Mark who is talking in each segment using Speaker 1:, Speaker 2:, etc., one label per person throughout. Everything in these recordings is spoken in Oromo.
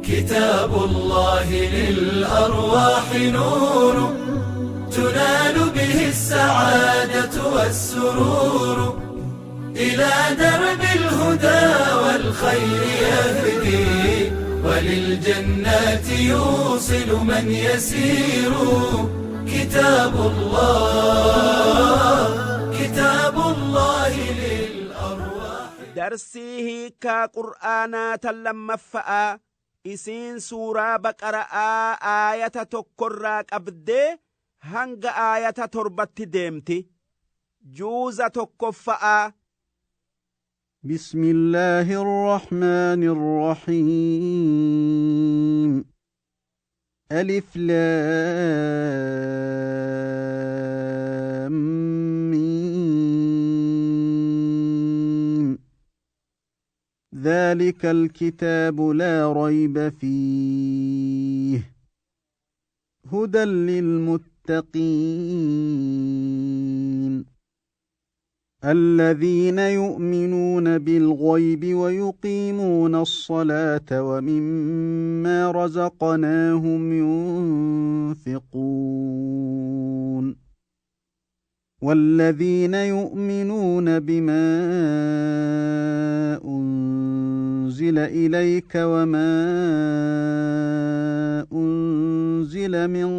Speaker 1: كتاب الله للأرواح نور، تنال به السعادة والسرور، إلى درب الهدى والخير يهدي، وللجنات يوصل من يسير. كتاب الله للأرواح.
Speaker 2: درسيه كقرآن تلمفأ إسين سورة بقرة آية تكراك أبدي هنگ آية تربت ديمتي جوزة تكفأ.
Speaker 3: بسم الله الرحمن الرحيم. ألف لام ميم. ذلك الكتاب لا ريب فيه هدى للمتقين الذين يؤمنون بالغيب ويقيمون الصلاة ومما رزقناهم ينفقون والذين يؤمنون بما أنزل إليك وما أنزل من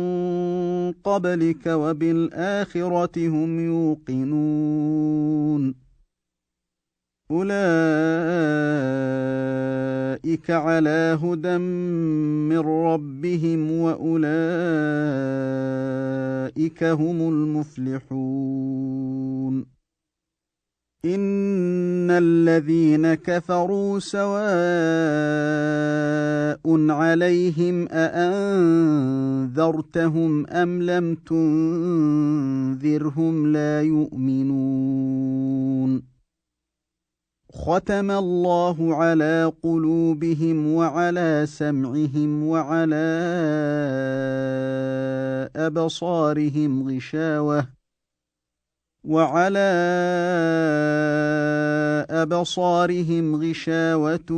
Speaker 3: قبلك وبالآخرة هم يوقنون أولئك على هدى من ربهم وأولئك هم المفلحون. إن الذين كفروا سواء عليهم أأنذرتهم أم لم تنذرهم لا يؤمنون. ختم الله على قلوبهم وعلى سمعهم وعلى أبصارهم غشاوة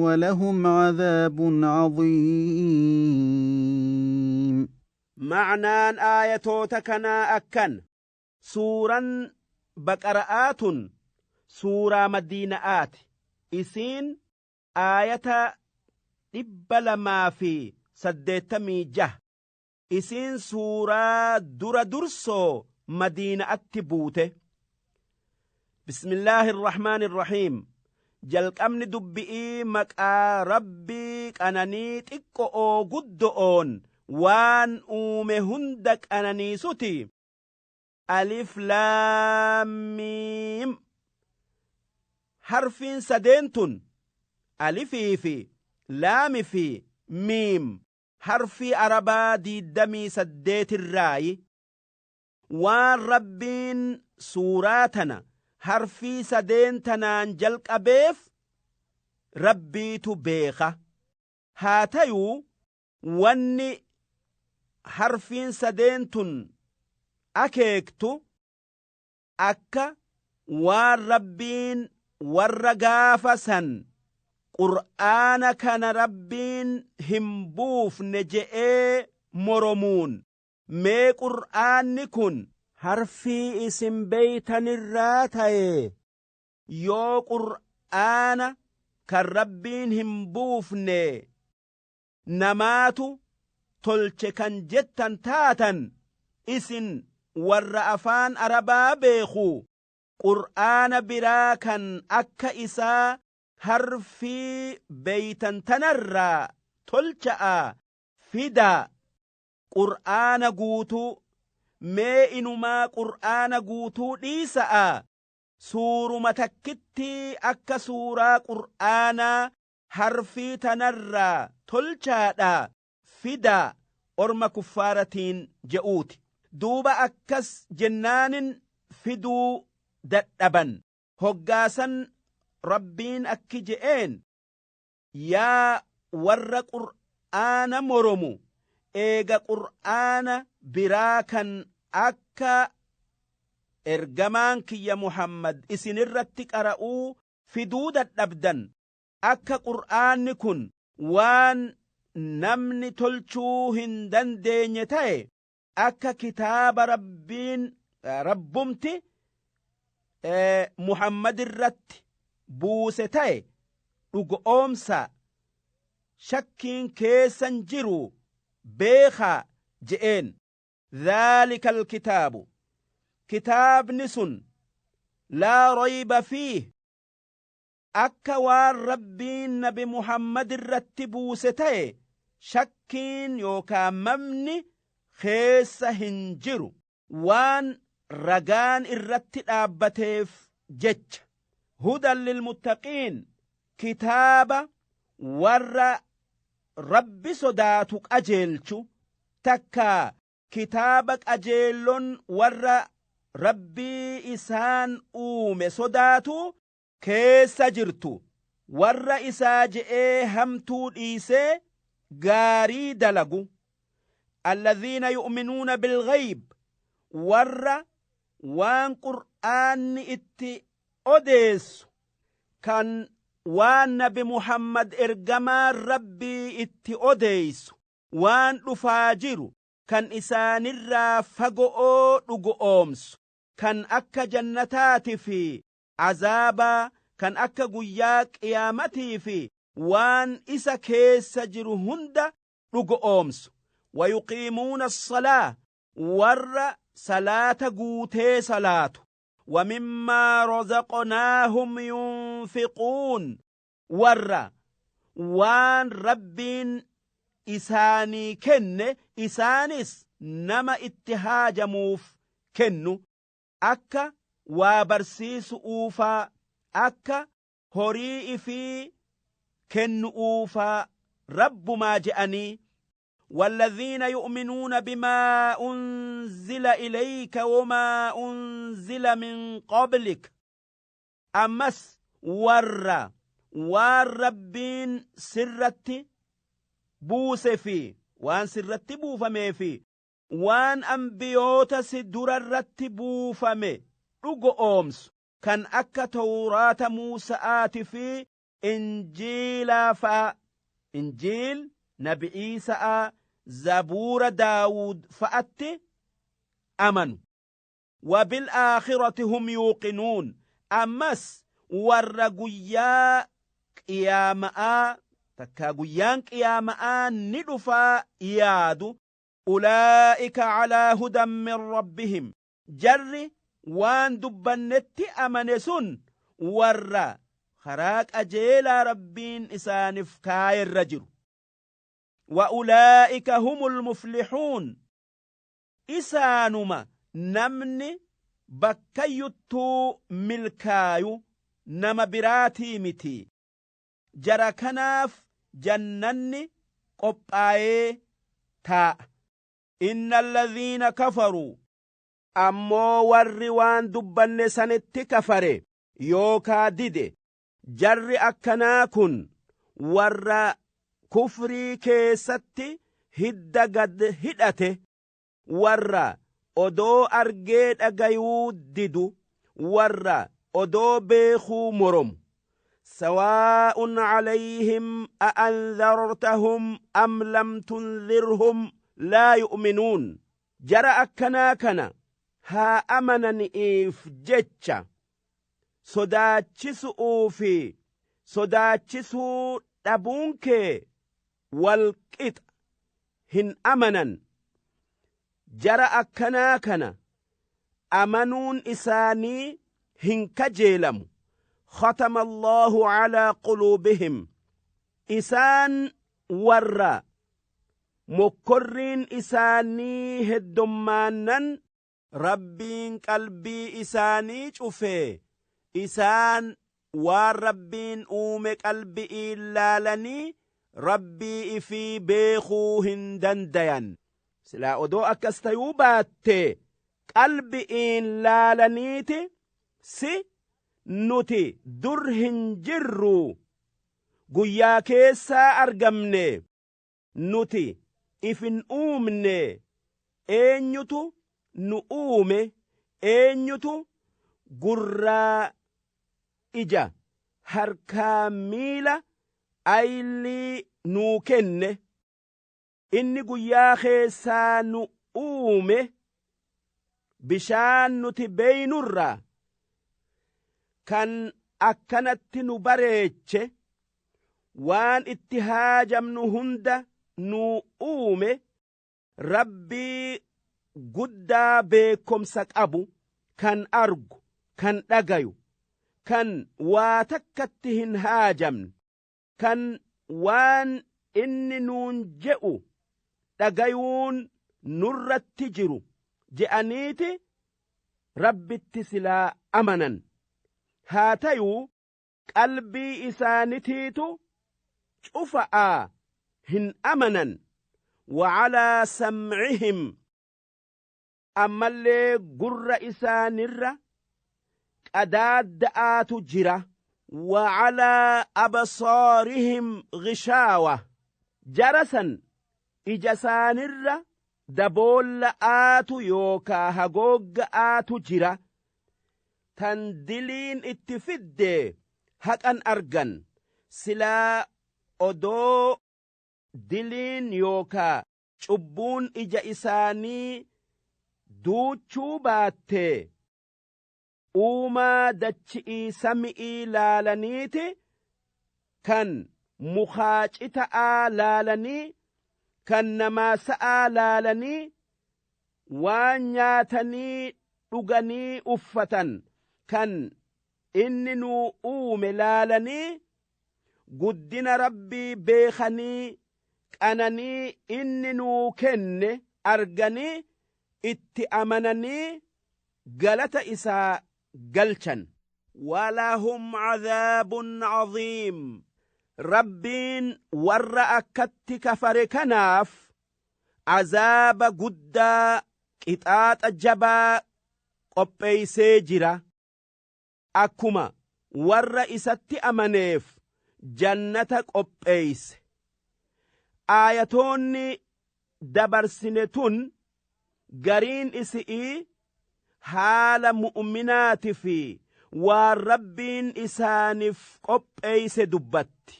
Speaker 3: ولهم عذاب عظيم.
Speaker 2: معنى آياتنا أكن سورا بقرآت سورة مدينة إسين آية إبلا ما في سدتمي جه إسين سورة درسو مدينة التبوته. بسم الله الرحمن الرحيم. جلق أمن دبئي مكا ربك أناني تقو قدؤون وان أومهندك أناني ستي. ألف لام ميم. حرفين سدينتون ألفي في لام في ميم حرفي عربا دي دمي سديت الراي وان ربين سوراتنا حرفي سدينتنا جلق أبيف ربيتو بيخة هاتيو واني حرفين سدينتون أكيكتو أكا وان ربين warra gaafasan qur'aana kana rabbiin hin buufne je'ee moromuun mee qur'aanni kun harfii isin beeytanirraa ta'e yoo qur'aana kan rabbiin hin buufne namaatu tolche kan jettan taatan isin warra afaan arabaa beeku qur'aana biraa kan akka isaa harfii beeytan tanarraa tolcha'a fidaa qur'aana guutuu mee inumaa qur'aana guutuu dhiisa'a suuruma takkitti akka suuraa qur'aanaa harfii tanarraa tolchaadha fidaa orma kuffaaratiin je'uuti. duuba akkas jennaanin fiduu dadhaban hoggaasan rabbiin akki je'een yaa warra qur'aana moromu eega qur'aana biraa kan akka ergamaan kiyya Muhammad isinirratti qara'uu fiduu dadhabdan akka qur'aanni kun waan namni tolchuu hin dandeenye ta'e akka kitaaba rabbumti Muhammad irratti buuse ta'e dhugoomsa shakkiin keessan jiru beekaa je'een. ذلك الكتاب كتاب نسن لا ريب فيه akka waan rabbiin nabi Muhammad irratti buuse ta'e shakkiin yookaan mamni keessa hin jiru waan ragaan irratti dhaabbateef jecha. hudan lilmuttaqiin kitaaba warra rabbi sodaatu qajeelchu takkaa kitaaba qajeelloon warra rabbii isaan uume sodaatu keessa jirtu warra isaa je'ee hamtuu dhiisee gaarii dalagu. alladhiina yu'minuuna bilghayb warra waan qur'aanni itti odeessu kan waan nabi Muhammad ergamaan rabbii itti odeessu waan dhufaa jiru kan isaanirraa fago'oo dhugoomsu kan akka jannataati fi azaabaa kan akka guyyaa qiyaamatii fi waan isa keessa jiru hunda dhugoomsu. wayuqiimuuna as-salaa warra salaata guutee salaatu. ومما رزقناهم ينفقون warra waan rabbiin isaanii kenne isaanis nama itti haajamuuf kennu akka waa barsiisuufaa akka horii ifii kennuufaa rabbumaa je'anii. والذين يؤمنون بما أنزل إليك وما أنزل من قبلك أمس والربين سرت بوس في وان سرت بوفمي في وان أنبيوت سدر الرتبو فمي رقو أومس كان أكا توراة موسى آت في إنجيل نبي عيسى زبور داود فأت أمنوا وبالآخرة هم يوقنون أمس ورقيا قياماء تكاقيان قياماء ندفا يادو أولئك على هدى من ربهم جر وان دبنت أمنسون ور خراك أجيل ربين إسانف كاي الرجل. وأولئك هم المفلحون إسانما نمني بكيتو ملكايو نما براتي متي جرى كناف جنني قبآي تا. إن الذين كفروا أمو والروان دبن سنت كفر يوكا ديدي جر أكناكن ور kufrii keessatti hidda gad hidhate warra odoo argee dhagayuu didu warra odoo beekuu moromu. sawaa'un calayhim a'anzartahum am lam tunzirhum laa yu'minuun. jara akkanaa kana haa amananiif jecha sodaachisuu fi sodaachisuu dhabuun kee walqixa hin amanan. jara akkanaa kana amanuun isaanii hin kajeelamu. ختم الله على قلوبهم إسان ورّا مكرين إساني هدمانن ربين قلبي إساني شوفي إسان والربين أومي قلبي إلالني ربي إفي بيخو هندن ديان سلا أدو أكستيوبات قلبي إلالنيتي سي nuti dur hin jirru guyyaa keessaa argamne nuti ifin uumne eenyutu nu uume eenyutu gurraa ija harkaa miila aylii nuu kenne inni guyyaa keessaa nu uume bishaan nuti beeynurraa kan akkanatti nu bareeche waan itti haajamnu hunda nuu uume rabbii guddaa beekomsa qabu kan argu kan dhagayu kan waa takkatti hin haajamne kan waan inni nuun je'u dhagayuun nurratti jiru je'aniiti rabbitti silaa amanan haa tayuu qalbii isaanitiitu cufa'aa hin amanan وعلى سمعهم أما اللي قر إسانر قداد دآت جرة وعلى أبصارهم غشاوة جرسا إجسانر دبول آت يوكا هقوق آت جرة تندلين اتفد هكا أرغن سلا أدو diliin yookaa cubbuun ija isaanii duuchuu baattee uumaa dachi'ii sami'ii laalaniiti kan mukaacita'aa laalanii kan namaasa'aa laalanii waan nyaatanii dhuganii uffatan kan inni nuu uume laalanii guddina rabbii beekanii qananii inni nuu kenne arganii itti amananii galata isaa galchan walahum cadaabun caziim rabbiin warra akkatti kafare kanaaf cazaaba guddaa qixaaxa jabaa qopheeysee jira akkuma warra isatti amaneef jannata qopheeyse aayatoonni dabarsine tun gariin isi'ii haala mu'minaati fi waan rabbiin isaaniif qopheeyse dubbatti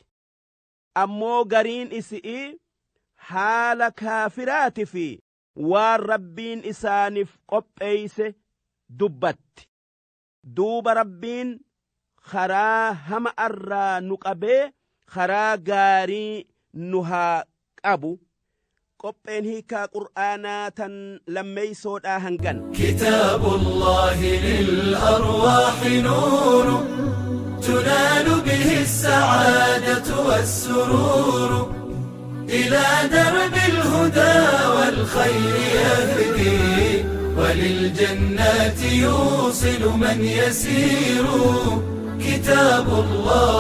Speaker 2: ammoo gariin isi'ii haala kaafiraati fi waan rabbiin isaaniif qopheeyse dubbatti duuba rabbiin karaa hama irraa nu qabee karaa gaarii nu haa qabu qopheen hiikaa qur'aanaa tan lammeeysoodhaa hangan
Speaker 1: كتاب الله للأرواح نور تنال به السعادة والسرور إلى درب الهدى والخير يهدي وللجنات يوصل من يسير كتاب الله